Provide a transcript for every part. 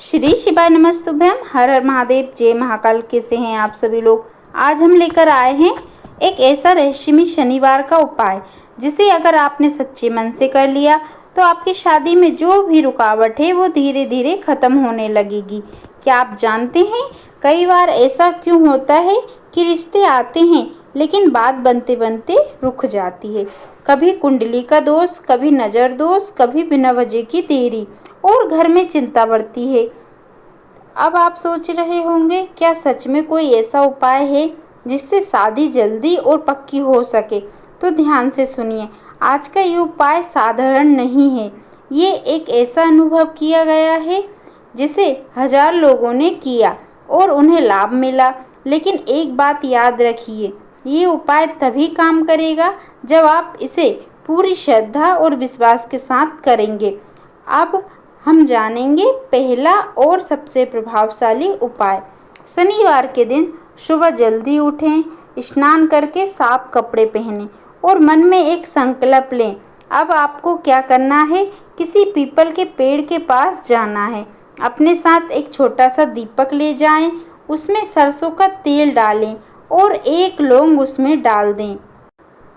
श्री शिवाय नमस्तुभ्यम। हर हर महादेव, जय महाकाल। कैसे हैं आप सभी लोग। आज हम लेकर आए हैं एक ऐसा रहस्यमय शनिवार का उपाय जिसे अगर आपने सच्चे मन से कर लिया तो आपकी शादी में जो भी रुकावट है वो धीरे धीरे खत्म होने लगेगी। क्या आप जानते हैं कई बार ऐसा क्यों होता है कि रिश्ते आते हैं लेकिन बात बनते बनते रुक जाती है। कभी कुंडली का दोष, कभी नज़र दोष, कभी बिना वजह की देरी और घर में चिंता बढ़ती है। अब आप सोच रहे होंगे क्या सच में कोई ऐसा उपाय है जिससे शादी जल्दी और पक्की हो सके। तो ध्यान से सुनिए, आज का ये उपाय साधारण नहीं है। ये एक ऐसा अनुभव किया गया है जिसे 1000 लोगों ने किया और उन्हें लाभ मिला। लेकिन एक बात याद रखिए, ये उपाय तभी काम करेगा जब आप इसे पूरी श्रद्धा और विश्वास के साथ करेंगे। अब हम जानेंगे पहला और सबसे प्रभावशाली उपाय। शनिवार के दिन सुबह जल्दी उठें, स्नान करके साफ कपड़े पहनें और मन में एक संकल्प लें। अब आपको क्या करना है, किसी पीपल के पेड़ के पास जाना है। अपने साथ एक छोटा सा दीपक ले जाएं, उसमें सरसों का तेल डालें और एक लौंग उसमें डाल दें।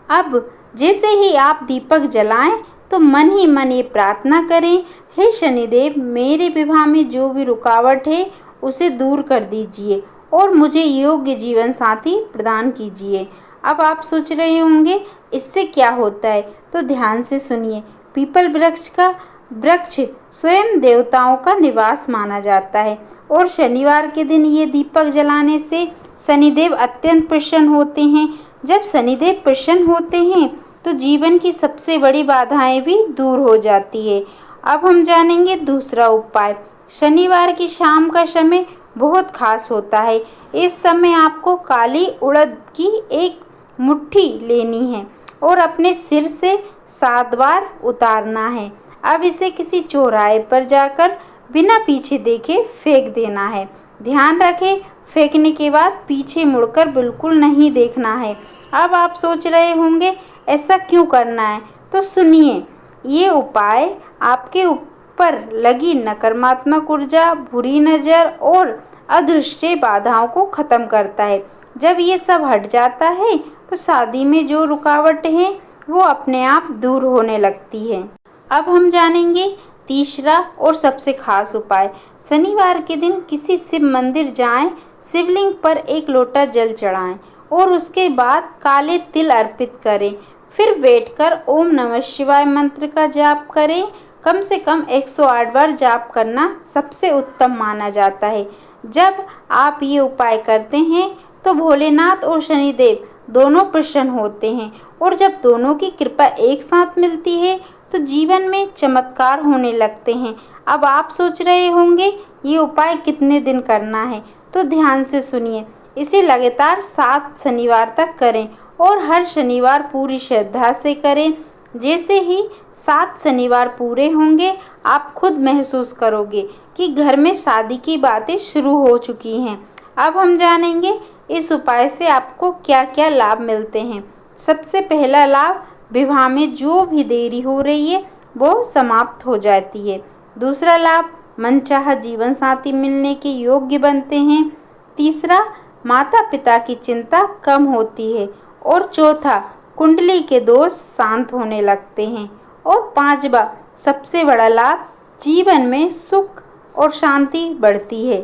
अब जैसे ही आप दीपक जलाएं तो मन ही मन ये प्रार्थना करें, हे शनिदेव, मेरे विवाह में जो भी रुकावट है उसे दूर कर दीजिए और मुझे योग्य जीवन साथी प्रदान कीजिए। अब आप सोच रहे होंगे इससे क्या होता है, तो ध्यान से सुनिए। पीपल वृक्ष स्वयं देवताओं का निवास माना जाता है और शनिवार के दिन ये दीपक जलाने से शनिदेव अत्यंत प्रसन्न होते हैं। जब शनिदेव प्रसन्न होते हैं तो जीवन की सबसे बड़ी बाधाएं भी दूर हो जाती है। अब हम जानेंगे दूसरा उपाय। शनिवार की शाम का समय बहुत खास होता है। इस समय आपको काली उड़द की एक मुट्ठी लेनी है और अपने सिर से 7 बार उतारना है। अब इसे किसी चौराहे पर जाकर बिना पीछे देखे फेंक देना है। ध्यान रखें, फेंकने के बाद पीछे मुड़कर बिल्कुल नहीं देखना है। अब आप सोच रहे होंगे ऐसा क्यों करना है, तो सुनिए। ये उपाय आपके ऊपर लगी नकारात्मक ऊर्जा, बुरी नज़र और अदृश्य बाधाओं को खत्म करता है। जब ये सब हट जाता है तो शादी में जो रुकावट है वो अपने आप दूर होने लगती है। अब हम जानेंगे तीसरा और सबसे खास उपाय। शनिवार के दिन किसी शिव मंदिर जाएं, शिवलिंग पर एक लोटा जल चढ़ाएं और उसके बाद काले तिल अर्पित करें। फिर बैठकर ओम नमः शिवाय मंत्र का जाप करें। कम से कम 108 बार जाप करना सबसे उत्तम माना जाता है। जब आप ये उपाय करते हैं तो भोलेनाथ और शनिदेव दोनों प्रसन्न होते हैं और जब दोनों की कृपा एक साथ मिलती है तो जीवन में चमत्कार होने लगते हैं। अब आप सोच रहे होंगे ये उपाय कितने दिन करना है, तो ध्यान से सुनिए। इसे लगातार 7 शनिवार तक करें और हर शनिवार पूरी श्रद्धा से करें। जैसे ही 7 शनिवार पूरे होंगे आप खुद महसूस करोगे कि घर में शादी की बातें शुरू हो चुकी हैं। अब हम जानेंगे इस उपाय से आपको क्या क्या लाभ मिलते हैं। सबसे पहला लाभ, विवाह में जो भी देरी हो रही है वो समाप्त हो जाती है। दूसरा लाभ, मनचाहा जीवन साथी मिलने के योग्य बनते हैं। तीसरा, माता पिता की चिंता कम होती है। और चौथा, कुंडली के दोष शांत होने लगते हैं। और 5वां सबसे बड़ा लाभ, जीवन में सुख और शांति बढ़ती है।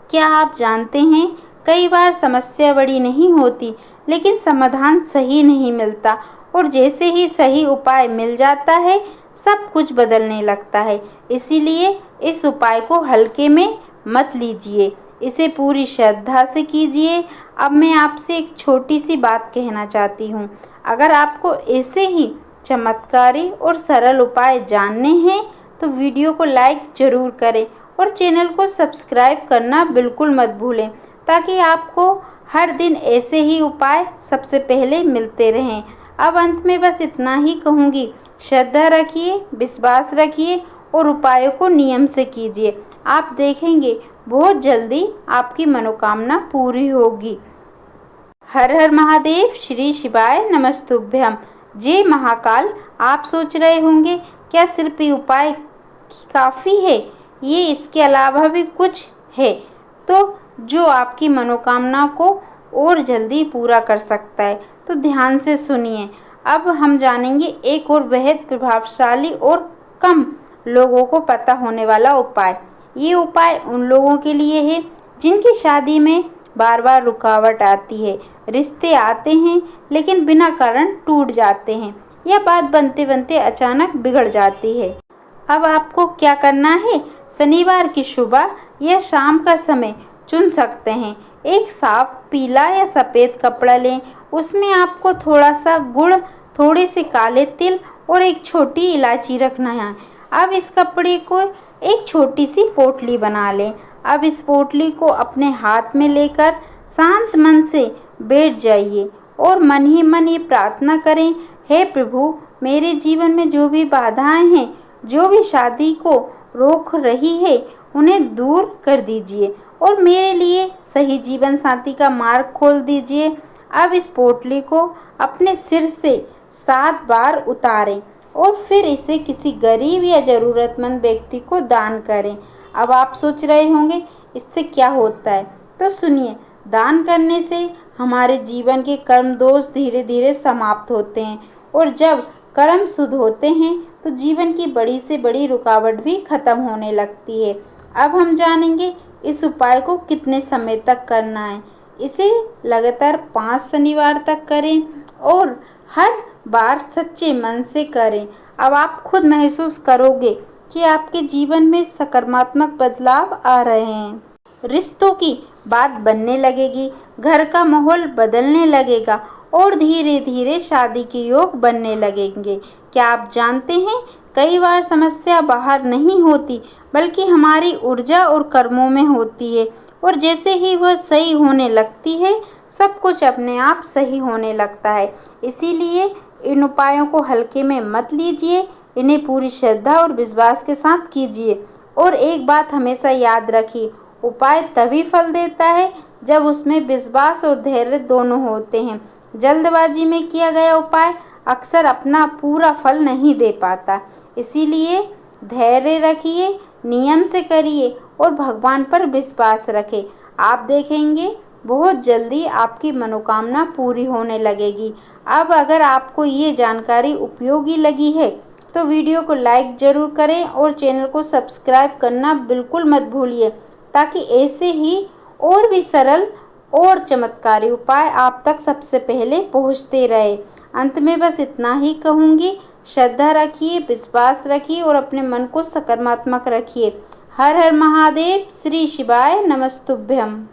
क्या आप जानते हैं कई बार समस्या बड़ी नहीं होती लेकिन समाधान सही नहीं मिलता और जैसे ही सही उपाय मिल जाता है सब कुछ बदलने लगता है। इसीलिए इस उपाय को हल्के में मत लीजिए, इसे पूरी श्रद्धा से कीजिए। अब मैं आपसे एक छोटी सी बात कहना चाहती हूँ। अगर आपको ऐसे ही चमत्कारी और सरल उपाय जानने हैं तो वीडियो को लाइक ज़रूर करें और चैनल को सब्सक्राइब करना बिल्कुल मत भूलें ताकि आपको हर दिन ऐसे ही उपाय सबसे पहले मिलते रहें। अब अंत में बस इतना ही कहूँगी, श्रद्धा रखिए, विश्वास रखिए और उपायों को नियम से कीजिए। आप देखेंगे बहुत जल्दी आपकी मनोकामना पूरी होगी। हर हर महादेव, श्री शिवाय नमस्तुभ्यम, जय महाकाल। आप सोच रहे होंगे क्या सिर्फ ये उपाय काफ़ी है ये इसके अलावा भी कुछ है तो जो आपकी मनोकामना को और जल्दी पूरा कर सकता है। तो ध्यान से सुनिए। अब हम जानेंगे एक और बेहद प्रभावशाली और कम लोगों को पता होने वाला उपाय। ये उपाय उन लोगों के लिए है जिनकी शादी में बार बार रुकावट आती है, रिश्ते आते हैं लेकिन बिना कारण टूट जाते हैं या बात बनते बनते अचानक बिगड़ जाती है। अब आपको क्या करना है, शनिवार की सुबह या शाम का समय चुन सकते हैं। एक साफ पीला या सफ़ेद कपड़ा लें, उसमें आपको थोड़ा सा गुड़, थोड़े से काले तिल और एक छोटी इलायची रखना है। अब इस कपड़े को एक छोटी सी पोटली बना लें। अब इस पोटली को अपने हाथ में लेकर शांत मन से बैठ जाइए और मन ही मन ये प्रार्थना करें, हे प्रभु, मेरे जीवन में जो भी बाधाएं हैं, जो भी शादी को रोक रही है, उन्हें दूर कर दीजिए और मेरे लिए सही जीवन साथी का मार्ग खोल दीजिए। अब इस पोटली को अपने सिर से 7 बार उतारें और फिर इसे किसी गरीब या ज़रूरतमंद व्यक्ति को दान करें। अब आप सोच रहे होंगे इससे क्या होता है, तो सुनिए। दान करने से हमारे जीवन के कर्म दोष धीरे धीरे समाप्त होते हैं और जब कर्म शुद्ध होते हैं तो जीवन की बड़ी से बड़ी रुकावट भी खत्म होने लगती है। अब हम जानेंगे इस उपाय को कितने समय तक करना है। इसे लगातार 5 शनिवार तक करें और हर बार सच्चे मन से करें। अब आप खुद महसूस करोगे कि आपके जीवन में सकारात्मक बदलाव आ रहे हैं। रिश्तों की बात बनने लगेगी, घर का माहौल बदलने लगेगा और धीरे धीरे शादी के योग बनने लगेंगे। क्या आप जानते हैं, कई बार समस्या बाहर नहीं होती बल्कि हमारी ऊर्जा और कर्मों में होती है और जैसे ही वह सही होने लगती है सब कुछ अपने आप सही होने लगता है। इसीलिए इन उपायों को हल्के में मत लीजिए, इन्हें पूरी श्रद्धा और विश्वास के साथ कीजिए। और एक बात हमेशा याद रखिए, उपाय तभी फल देता है जब उसमें विश्वास और धैर्य दोनों होते हैं। जल्दबाजी में किया गया उपाय अक्सर अपना पूरा फल नहीं दे पाता। इसीलिए धैर्य रखिए, नियम से करिए और भगवान पर विश्वास रखें। आप देखेंगे बहुत जल्दी आपकी मनोकामना पूरी होने लगेगी। अब अगर आपको ये जानकारी उपयोगी लगी है तो वीडियो को लाइक ज़रूर करें और चैनल को सब्सक्राइब करना बिल्कुल मत भूलिए ताकि ऐसे ही और भी सरल और चमत्कारी उपाय आप तक सबसे पहले पहुंचते रहे। अंत में बस इतना ही कहूँगी, श्रद्धा रखिए, विश्वास रखिए और अपने मन को सकारात्मक रखिए। हर हर महादेव, श्री शिवाय नमस्तुभ्यम।